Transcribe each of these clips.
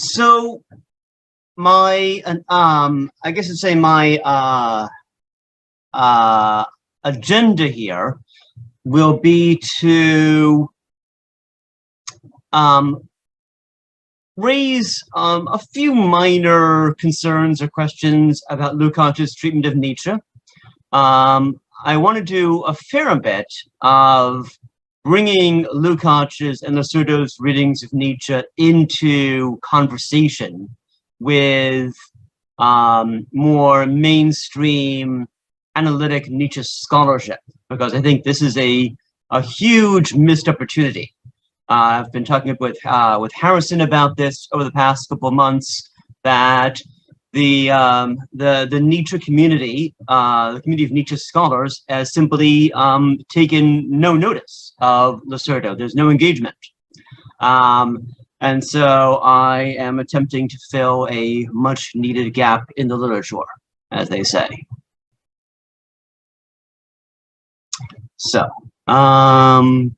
So my I guess I'd say my agenda here will be to raise a few minor concerns or questions about Lukács's treatment of Nietzsche. I want to do a fair bit of bringing Lukács's and Lacerdo's readings of Nietzsche into conversation with more mainstream analytic Nietzsche scholarship, because I think this is a huge missed opportunity. I've been talking with Harrison about this over the past couple of months, that the Nietzsche community, the community of Nietzsche scholars, has simply taken no notice of Lacerdo. There's no engagement. And so I am attempting to fill a much needed gap in the literature, as they say. So, so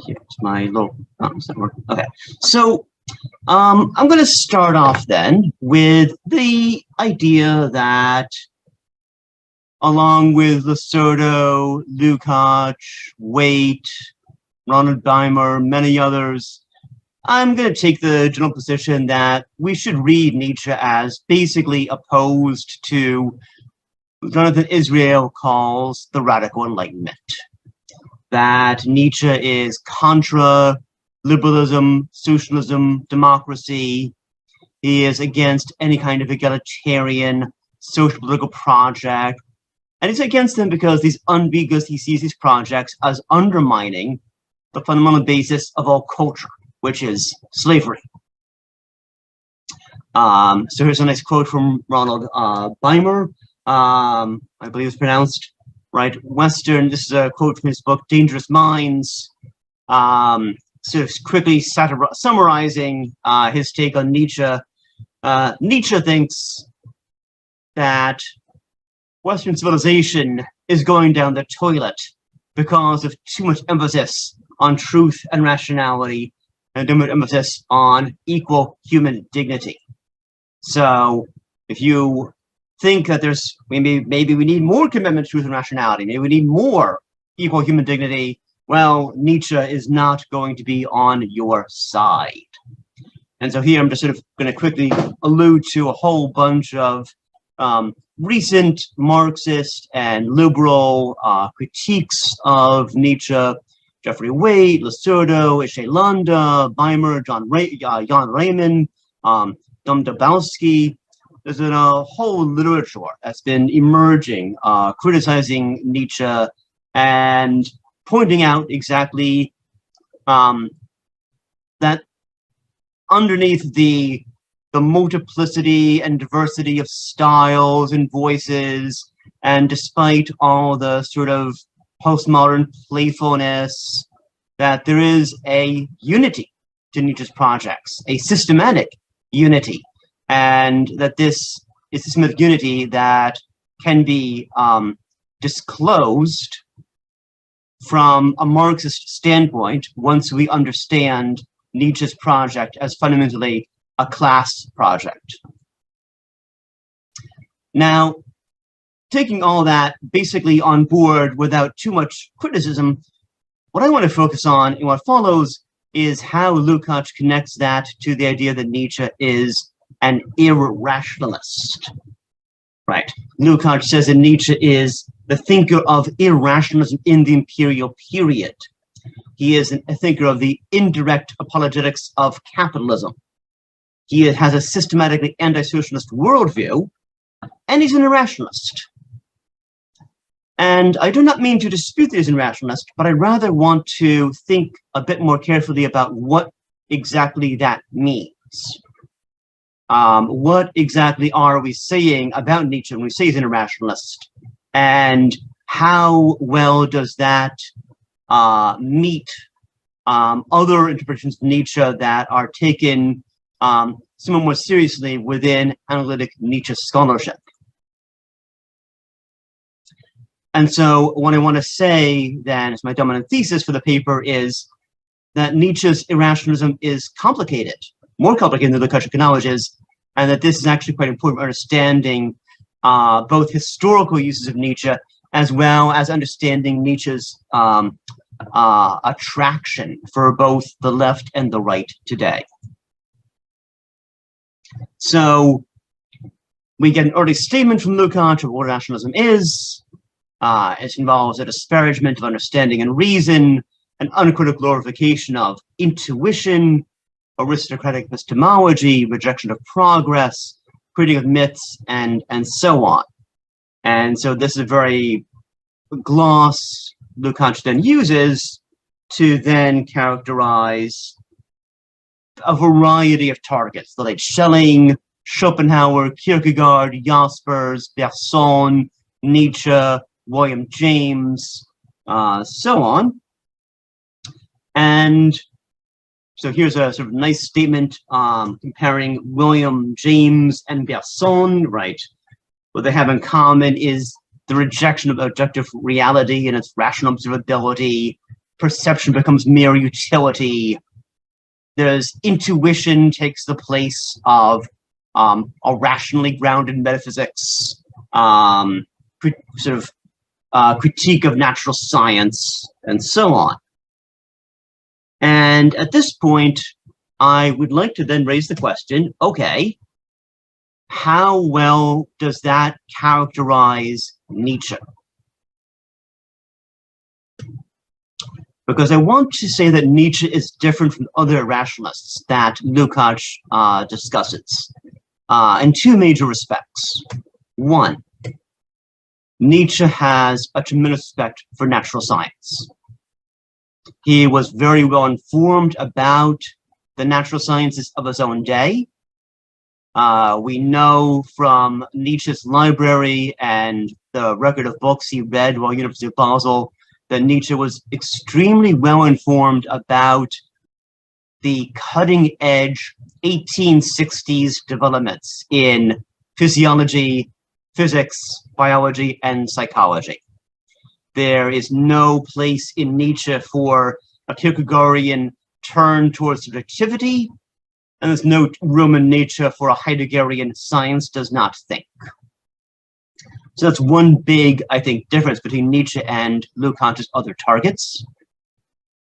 here's my little, okay. So, I'm going to start off then with the idea that, along with Lacerdo, Lukács, Waite, Ronald Beimer, many others, I'm going to take the general position that we should read Nietzsche as basically opposed to what Jonathan Israel calls the radical Enlightenment. That Nietzsche is contra liberalism, socialism, democracy. He is against any kind of egalitarian social political project. And he's against them because he sees these projects as undermining the fundamental basis of all culture, which is slavery. So here's a nice quote from Ronald Beimer. I believe it's pronounced right. Western. This is a quote from his book Dangerous Minds. Sort of quickly summarizing his take on Nietzsche. Nietzsche thinks that Western civilization is going down the toilet because of too much emphasis on truth and rationality, and too much emphasis on equal human dignity. So if you think that there's maybe we need more commitment to truth and rationality, maybe we need more equal human dignity, well, Nietzsche is not going to be on your side. And so here I'm just sort of going to quickly allude to a whole bunch of recent Marxist and liberal critiques of Nietzsche. Jeffrey Waite, Lacerdo, Ishay Landa, Beimer, Jan Raymond, Dom Dabowski. There's a whole literature that's been emerging, criticizing Nietzsche and pointing out exactly that underneath the multiplicity and diversity of styles and voices, and despite all the sort of postmodern playfulness, that there is a unity to Nietzsche's projects, a systematic unity, and that this is a systematic unity that can be disclosed from a Marxist standpoint once we understand Nietzsche's project as fundamentally a class project. Now, taking all that basically on board without too much criticism, what I want to focus on in what follows is how Lukács connects that to the idea that Nietzsche is an irrationalist. Right. Lukács says that Nietzsche is the thinker of irrationalism in the imperial period. He is a thinker of the indirect apologetics of capitalism. He has a systematically anti-socialist worldview, and he's an irrationalist. And I do not mean to dispute that he's an irrationalist, but I rather want to think a bit more carefully about what exactly that means. What exactly are we saying about Nietzsche when we say he's an irrationalist? And how well does that meet other interpretations of Nietzsche that are taken somewhat more seriously within analytic Nietzsche scholarship? And so what I want to say then as my dominant thesis for the paper is that Nietzsche's irrationalism is complicated. more complicated than Lukács acknowledges, and that this is actually quite important for understanding both historical uses of Nietzsche as well as understanding Nietzsche's attraction for both the left and the right today. So we get an early statement from Lukács of what rationalism is. It involves a disparagement of understanding and reason, an uncritical glorification of intuition, aristocratic epistemology, rejection of progress, critique of myths, and so on. And so this is a very gloss Lukács then uses to then characterize a variety of targets, the late Schelling, Schopenhauer, Kierkegaard, Jaspers, Bergson, Nietzsche, William James, so on. And so here's a sort of nice statement comparing William James and Bergson, right? What they have in common is the rejection of objective reality and its rational observability. Perception becomes mere utility. There's intuition takes the place of a rationally grounded metaphysics, critique of natural science, and so on. And at this point, I would like to then raise the question, okay, how well does that characterize Nietzsche? Because I want to say that Nietzsche is different from other rationalists that Lukács discusses in two major respects. One, Nietzsche has a tremendous respect for natural science. He was very well informed about the natural sciences of his own day. We know from Nietzsche's library and the record of books he read while at the University of Basel that Nietzsche was extremely well informed about the cutting-edge 1860s developments in physiology, physics, biology, and psychology. There is no place in Nietzsche for a Kierkegaardian turn towards subjectivity, and there's no room in Nietzsche for a Heideggerian science does not think. So that's one big, I think, difference between Nietzsche and Lukács's other targets.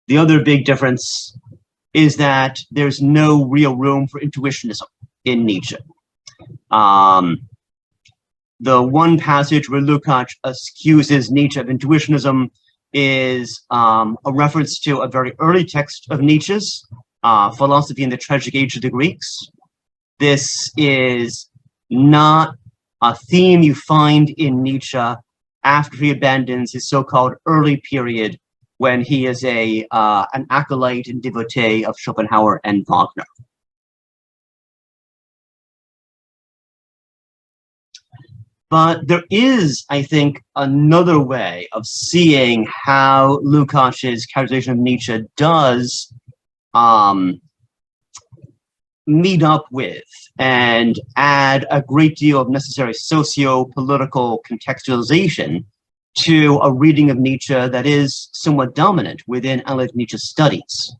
The other big difference is that there's no real room for intuitionism in Nietzsche. The one passage where Lukács accuses Nietzsche of intuitionism is a reference to a very early text of Nietzsche's, Philosophy in the Tragic Age of the Greeks. This is not a theme you find in Nietzsche after he abandons his so-called early period when he is an acolyte and devotee of Schopenhauer and Wagner. But there is, I think, another way of seeing how Lukács's characterization of Nietzsche does meet up with and add a great deal of necessary socio-political contextualization to a reading of Nietzsche that is somewhat dominant within analytic Nietzsche studies.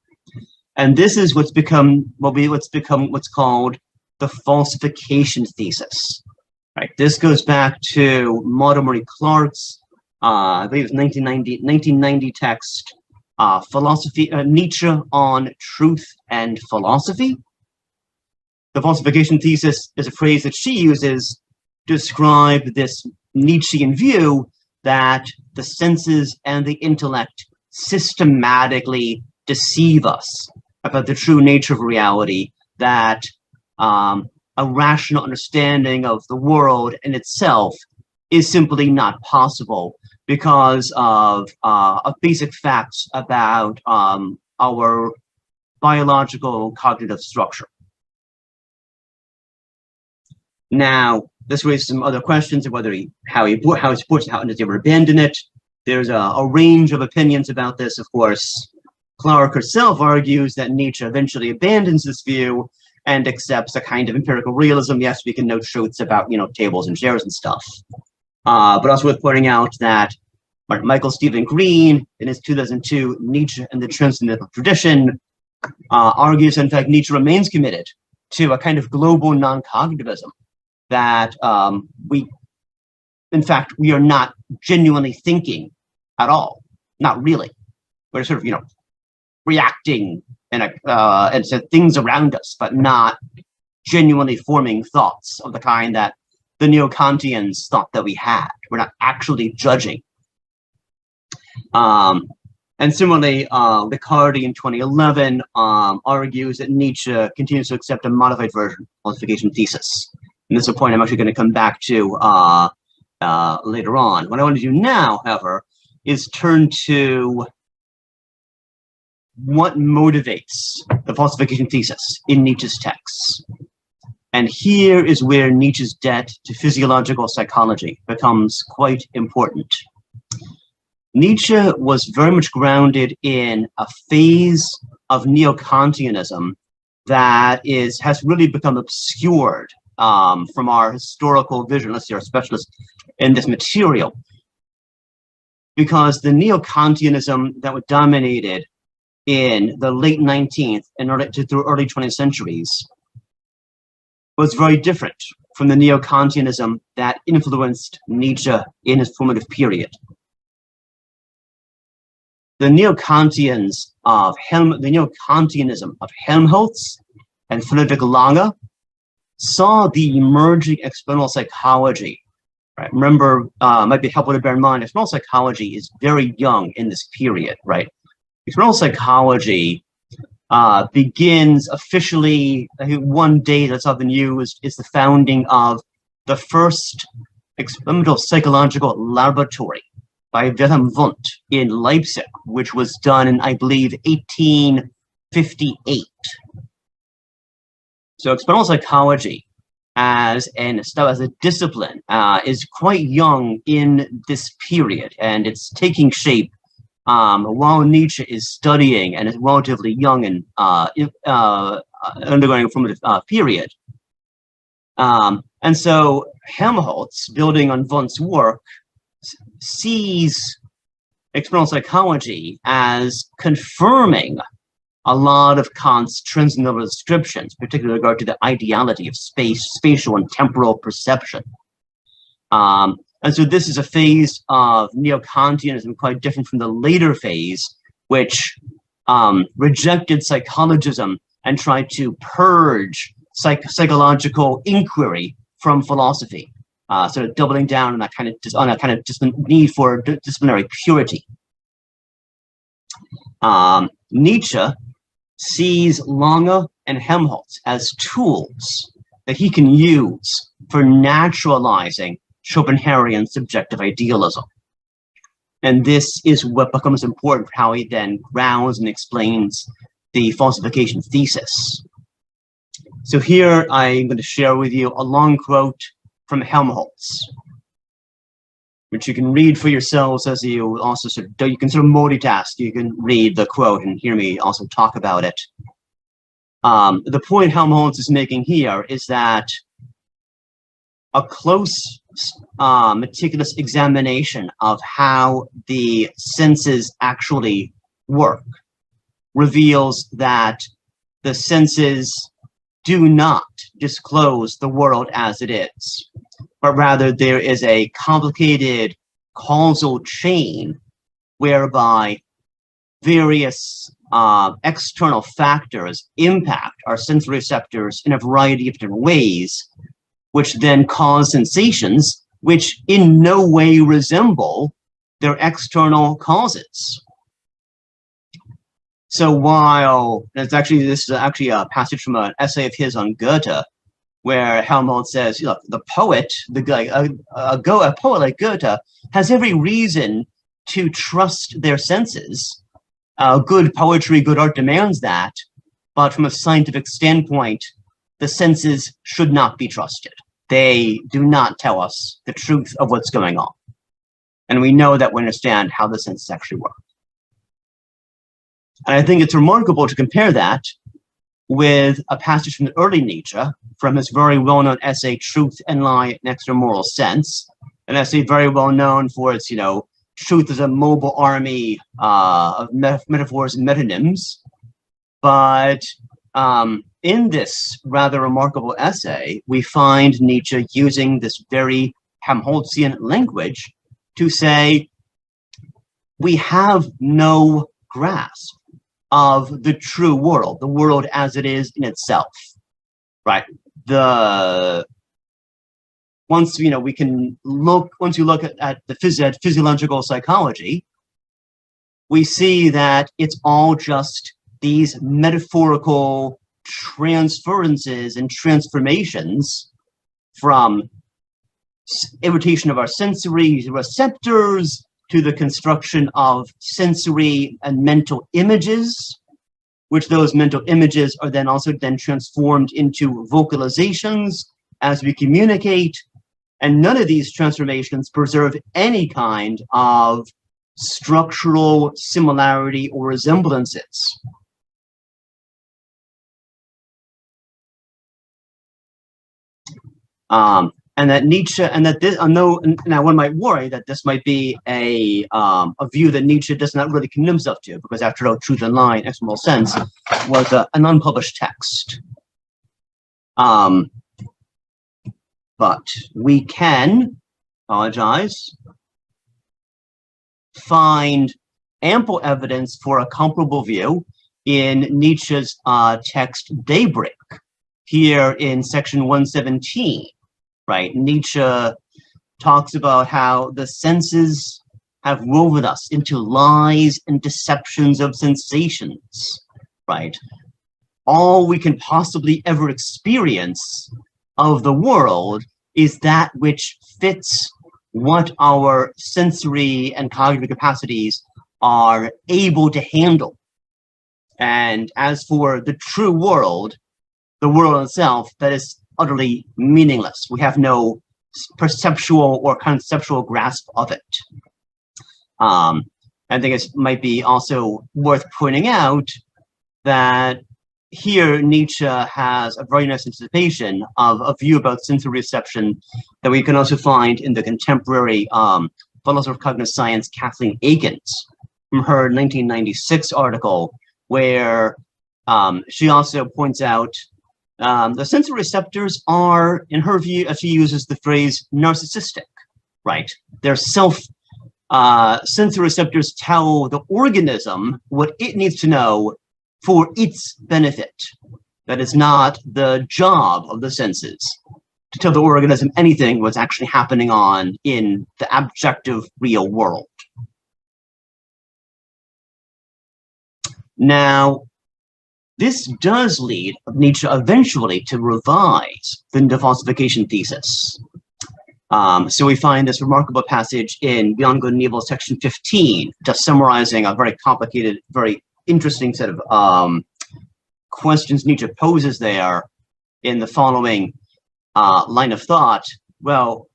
And this is what's called the falsification thesis. Right. This goes back to Montgomery Clark's, I believe it's 1990 text, philosophy, Nietzsche on Truth and Philosophy. The falsification thesis is a phrase that she uses to describe this Nietzschean view that the senses and the intellect systematically deceive us about the true nature of reality, that a rational understanding of the world in itself is simply not possible because of basic facts about our biological cognitive structure. Now, this raises some other questions of whether how he supports it, how does he ever abandon it. There's a range of opinions about this, of course. Clark herself argues that Nietzsche eventually abandons this view and accepts a kind of empirical realism. Yes, we can know truths about, tables and chairs and stuff. But also worth pointing out that Michael Stephen Green, in his 2002 Nietzsche and the Transcendental Tradition, argues, in fact, Nietzsche remains committed to a kind of global non-cognitivism, that in fact, we are not genuinely thinking at all, not really. We're sort of, reacting and to things around us, but not genuinely forming thoughts of the kind that the Neo-Kantians thought that we had. We're not actually judging. And similarly, Riccardi in 2011 argues that Nietzsche continues to accept a modified version of the falsification thesis. And this is a point I'm actually going to come back to later on. What I want to do now, however, is turn to what motivates the falsification thesis in Nietzsche's texts. And here is where Nietzsche's debt to physiological psychology becomes quite important. Nietzsche was very much grounded in a phase of Neo-Kantianism that has really become obscured from our historical vision, unless you're a specialist in this material. Because the Neo-Kantianism that was dominated in the late 19th and through early 20th centuries was very different from the Neo-Kantianism that influenced Nietzsche in his formative period. The Neo-Kantianism of Helmholtz and Friedrich Lange saw the emerging experimental psychology. Right? Remember, might be helpful to bear in mind, experimental psychology is very young in this period, right? Experimental psychology begins officially, I think one date that's often used is the founding of the first experimental psychological laboratory by Wilhelm Wundt in Leipzig, which was done in, I believe, 1858. So experimental psychology as a discipline is quite young in this period, and it's taking shape while Nietzsche is studying and is relatively young and undergoing a formative period. And so Helmholtz, building on Wundt's work, sees experimental psychology as confirming a lot of Kant's transcendental descriptions, particularly with regard to the ideality of spatial and temporal perception. And so this is a phase of Neo-Kantianism quite different from the later phase, which rejected psychologism and tried to purge psychological inquiry from philosophy, sort of doubling down on that kind of need for disciplinary purity. Nietzsche sees Lange and Helmholtz as tools that he can use for naturalizing Schopenhauerian subjective idealism. And this is what becomes important for how he then grounds and explains the falsification thesis. So here I'm going to share with you a long quote from Helmholtz, which you can read for yourselves as you also you can sort of multitask. You can read the quote and hear me also talk about it. The point Helmholtz is making here is that a close, meticulous examination of how the senses actually work reveals that the senses do not disclose the world as it is, but rather there is a complicated causal chain whereby various external factors impact our sensory receptors in a variety of different ways, which then cause sensations which in no way resemble their external causes. So while this is actually a passage from an essay of his on Goethe, where Helmholtz says, look, the poet, a poet like Goethe has every reason to trust their senses. Good poetry, good art demands that, but from a scientific standpoint, the senses should not be trusted. They do not tell us the truth of what's going on. And we know that we understand how the senses actually work. And I think it's remarkable to compare that with a passage from the early Nietzsche, from his very well-known essay, Truth and Lie in Extramoral Sense, an essay very well known for its, truth as a mobile army of metaphors and metonyms. But in this rather remarkable essay, we find Nietzsche using this very Helmholtzian language to say, we have no grasp of the true world, the world as it is in itself, right? Once you look at the physiological psychology, we see that it's all just these metaphorical transferences and transformations from irritation of our sensory receptors to the construction of sensory and mental images, which those mental images are then also transformed into vocalizations as we communicate. And none of these transformations preserve any kind of structural similarity or resemblances. And that Nietzsche, and that this, now one might worry that this might be a view that Nietzsche does not really commit himself to, because after all, Truth and Lie in External Sense was an unpublished text. But we can, find ample evidence for a comparable view in Nietzsche's text Daybreak, here in section 117. Right, Nietzsche talks about how the senses have woven us into lies and deceptions of sensations, right? All we can possibly ever experience of the world is that which fits what our sensory and cognitive capacities are able to handle. And as for the true world, the world itself, that is utterly meaningless. We have no perceptual or conceptual grasp of it. I think it might be also worth pointing out that here Nietzsche has a very nice anticipation of a view about sensory reception that we can also find in the contemporary philosopher of cognitive science, Kathleen Akins, from her 1996 article, where she also points out the sensory receptors are, in her view, she uses the phrase narcissistic, right? Their sensory receptors tell the organism what it needs to know for its benefit. That is not the job of the senses to tell the organism anything what's actually happening in the objective real world. Now, this does lead Nietzsche eventually to revise the defalsification thesis. So we find this remarkable passage in Beyond Good and Evil, section 15, just summarizing a very complicated, very interesting set of questions Nietzsche poses there in the following line of thought. Well,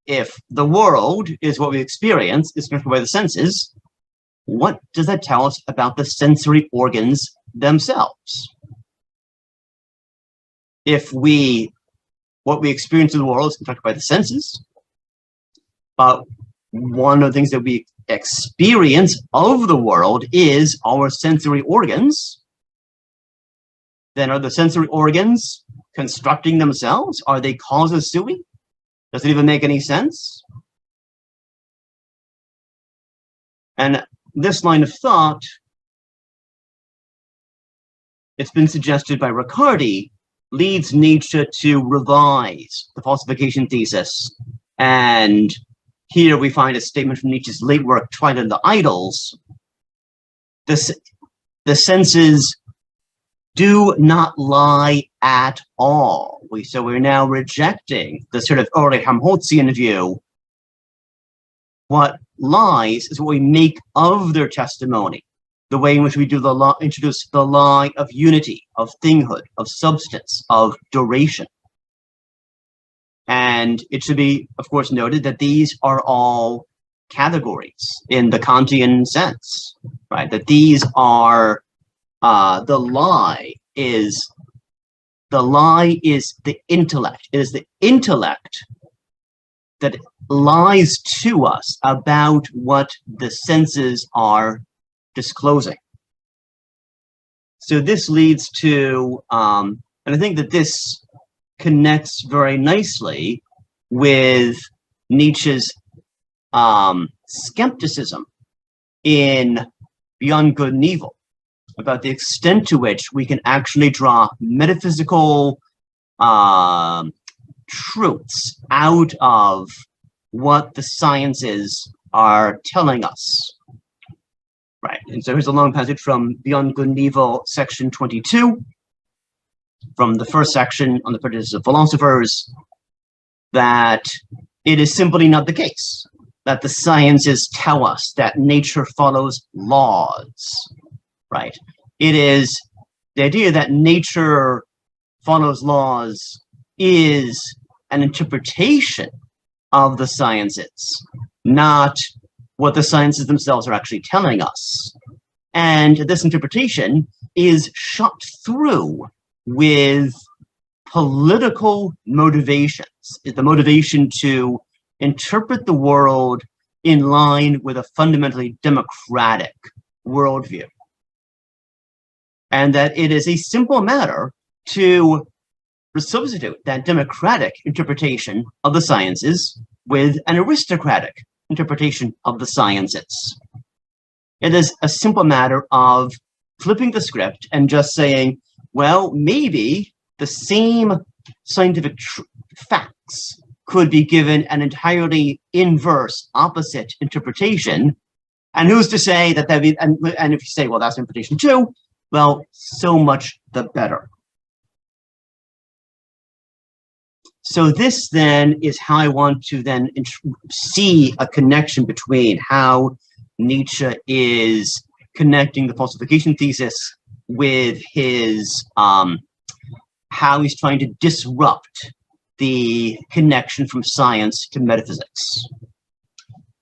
if the world is what we experience, is controlled by the senses, what does that tell us about the sensory organs themselves? If what we experience in the world is controlled by the senses, but one of the things that we experience of the world is our sensory organs, then are the sensory organs constructing themselves? Are they causa sui? Does it even make any sense? And this line of thought, it's been suggested by Riccardi, leads Nietzsche to revise the falsification thesis. And here we find a statement from Nietzsche's late work, Twilight of the Idols. The senses do not lie at all. So we're now rejecting the sort of early Helmholtzian view. What lies is what we make of their testimony, the way in which we introduce the lie of unity, of thinghood, of substance, of duration. And it should be, of course, noted that these are all categories in the Kantian sense, right? That these are, the lie is the intellect. It is the intellect that lies to us about what the senses are disclosing. So this leads to, and I think that this connects very nicely with Nietzsche's skepticism in Beyond Good and Evil, about the extent to which we can actually draw metaphysical truths out of what the sciences are telling us. Right, and so here's a long passage from Beyond Good and Evil, section 22, from the first section on the prejudice of philosophers, that it is simply not the case that the sciences tell us that nature follows laws, right? It is the idea that nature follows laws is an interpretation of the sciences, not what the sciences themselves are actually telling us. And this interpretation is shot through with political motivations, the motivation to interpret the world in line with a fundamentally democratic worldview. And that it is a simple matter to substitute that democratic interpretation of the sciences with an aristocratic interpretation of the sciences. It is a simple matter of flipping the script and just saying, well, maybe the same scientific facts could be given an entirely inverse, opposite interpretation. And who's to say that that be, and if you say, well, that's interpretation too, well, so much the better. So this then is how I want to then see a connection between how Nietzsche is connecting the falsification thesis with his, how he's trying to disrupt the connection from science to metaphysics,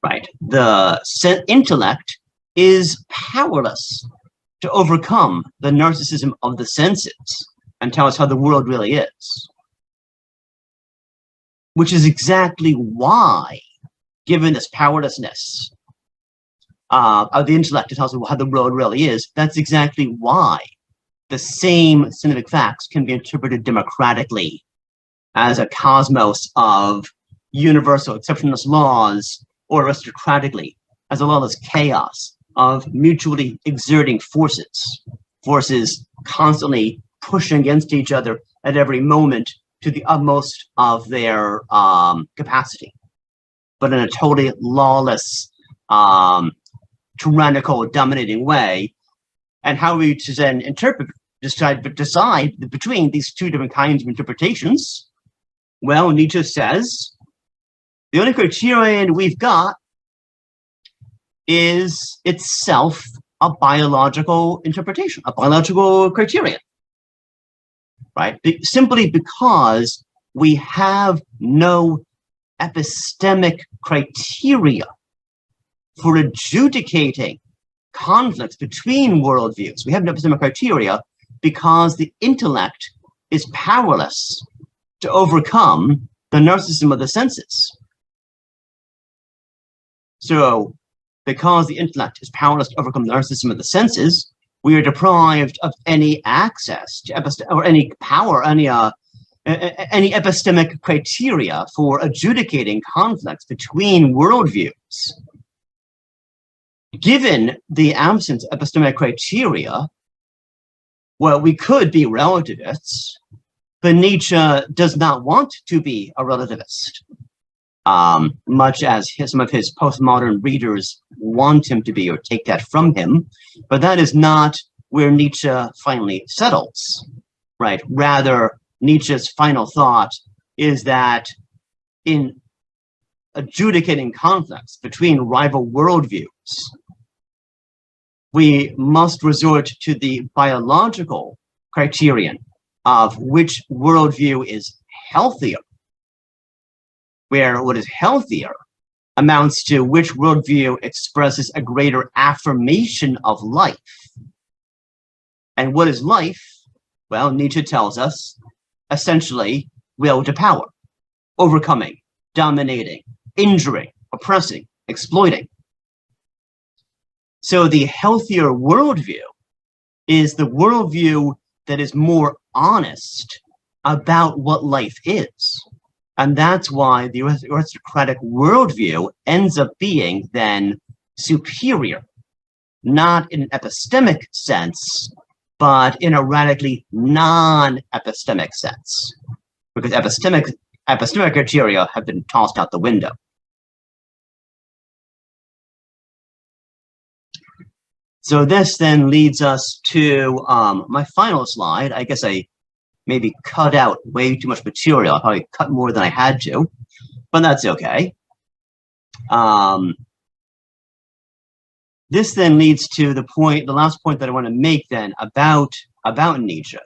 right? The intellect is powerless to overcome the narcissism of the senses and tell us how the world really is. Which is exactly why, given this powerlessness of the intellect to tell us how the world really is, that's exactly why the same scientific facts can be interpreted democratically as a cosmos of universal exceptionless laws, or aristocratically as a lawless chaos of mutually exerting forces, forces constantly pushing against each other at every moment to the utmost of their capacity, but in a totally lawless, tyrannical, dominating way. And how we to then decide between these two different kinds of interpretations? Well, Nietzsche says the only criterion we've got is itself a biological interpretation, a biological criterion. Right? Simply because we have no epistemic criteria for adjudicating conflicts between worldviews. We have no epistemic criteria because the intellect is powerless to overcome the narcissism of the senses. So, because the intellect is powerless to overcome the narcissism of the senses, we are deprived of any access to or any power, any epistemic criteria for adjudicating conflicts between worldviews. Given the absence of epistemic criteria, well, we could be relativists, but Nietzsche does not want to be a relativist, much as some of his postmodern readers want him to be or take that from him. But that is not where Nietzsche finally settles, right? Rather, Nietzsche's final thought is that in adjudicating conflicts between rival worldviews, we must resort to the biological criterion of which worldview is healthier, where what is healthier amounts to which worldview expresses a greater affirmation of life. And what is life? Well, Nietzsche tells us, essentially, will to power, overcoming, dominating, injuring, oppressing, exploiting. So the healthier worldview is the worldview that is more honest about what life is. And that's why the aristocratic worldview ends up being then superior, not in an epistemic sense, but in a radically non-epistemic sense, because epistemic criteria have been tossed out the window. So this then leads us to my final slide. I guess I maybe cut out way too much material. I probably cut more than I had to, but that's okay. This then leads to the last point that I want to make then about Nietzsche,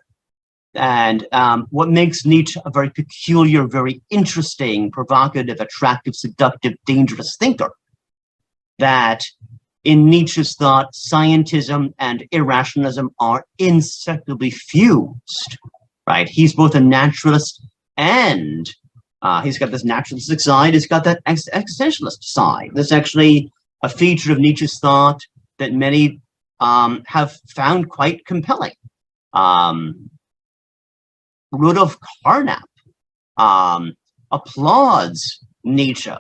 and what makes Nietzsche a very peculiar, very interesting, provocative, attractive, seductive, dangerous thinker. That in Nietzsche's thought, scientism and irrationalism are inseparably fused, right? He's both a naturalist and he's got this naturalistic side, he's got that existentialist side. That's actually a feature of Nietzsche's thought that many have found quite compelling. Rudolf Carnap applauds Nietzsche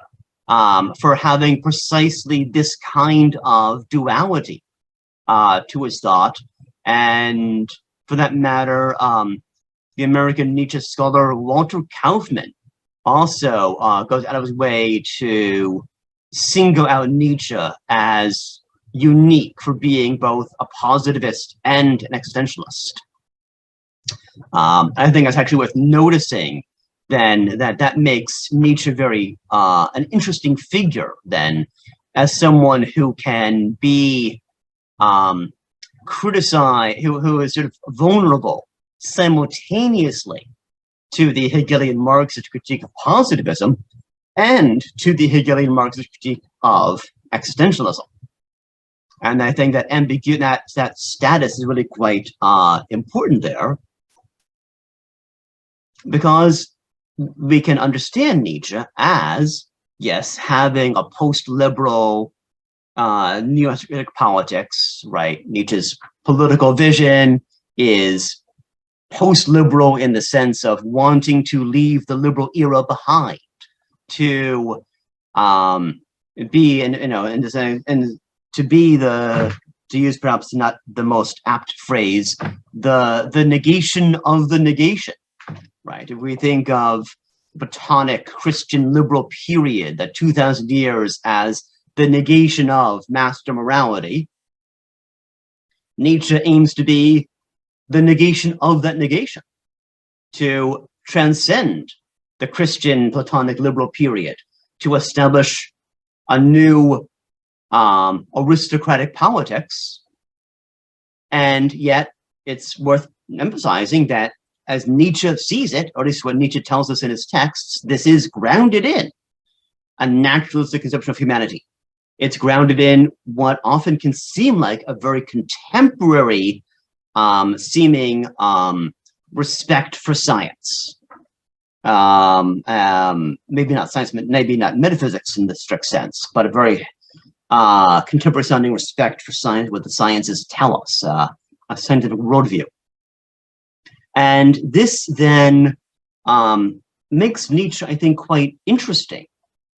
for having precisely this kind of duality to his thought. And for that matter, the American Nietzsche scholar Walter Kaufmann also goes out of his way to single out Nietzsche as unique for being both a positivist and an existentialist. I think that's actually worth noticing then, that makes Nietzsche very an interesting figure then, as someone who can be criticized, who is sort of vulnerable simultaneously to the Hegelian Marxist critique of positivism and to the Hegelian Marxist critique of existentialism. And I think that that status is really quite important there, because we can understand Nietzsche as, yes, having a post-liberal neo-aesthetic politics, right? Nietzsche's political vision is post-liberal in the sense of wanting to leave the liberal era behind, to be, to be the, to use perhaps not the most apt phrase, the negation of the negation. Right, if we think of the Platonic Christian liberal period, that 2,000 years as the negation of master morality, Nietzsche aims to be the negation of that negation, to transcend the Christian Platonic liberal period, to establish a new aristocratic politics. And yet it's worth emphasizing that, as Nietzsche sees it, or at least what Nietzsche tells us in his texts, this is grounded in a naturalistic conception of humanity. It's grounded in what often can seem like a very contemporary seeming respect for science. Maybe not science, maybe not metaphysics in the strict sense, but a very contemporary sounding respect for science, what the sciences tell us, a scientific worldview. And this then makes Nietzsche, I think, quite interesting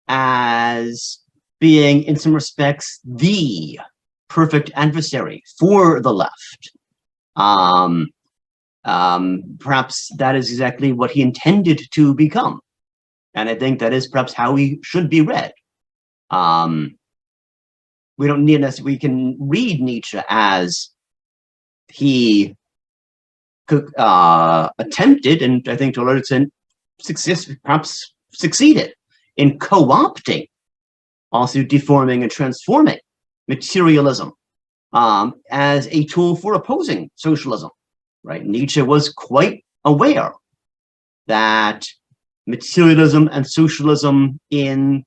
as being, in some respects, the perfect adversary for the left. Perhaps that is exactly what he intended to become. And I think that is perhaps how he should be read. We don't need us, we can read Nietzsche as he attempted, and I think to a large extent perhaps succeeded in co-opting, also deforming and transforming materialism as a tool for opposing socialism. Right? Nietzsche was quite aware that materialism and socialism in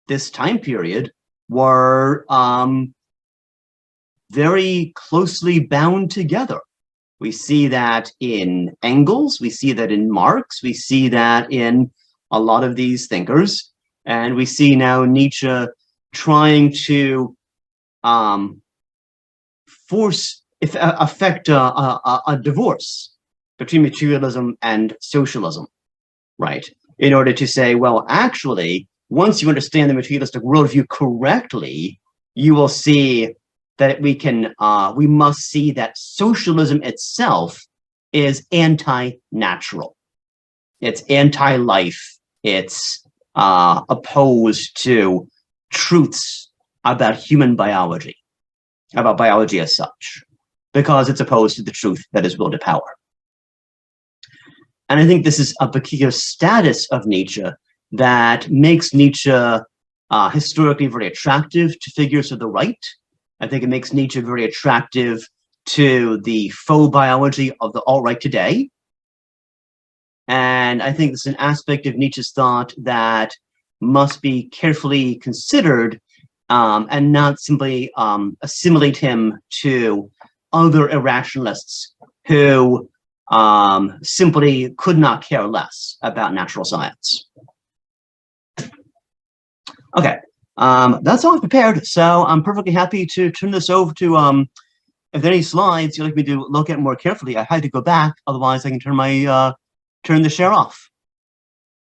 this time period were very closely bound together. We see that in Engels, we see that in Marx, we see that in a lot of these thinkers, and we see now Nietzsche trying to force affect a divorce between materialism and socialism, right? In order to say, well, actually, once you understand the materialistic worldview correctly, you will see that we must see that socialism itself is anti-natural. It's anti-life. It's opposed to truths about human biology, about biology as such, because it's opposed to the truth that is will to power. And I think this is a peculiar status of Nietzsche that makes Nietzsche historically very attractive to figures of the right. I think it makes Nietzsche very attractive to the faux biology of the alt-right today. And I think this is an aspect of Nietzsche's thought that must be carefully considered and not simply assimilate him to other irrationalists who simply could not care less about natural science. Okay, that's all I've prepared, so I'm perfectly happy to turn this over to, if there are any slides you'd like me to look at more carefully, I had to go back, otherwise I can turn the share off.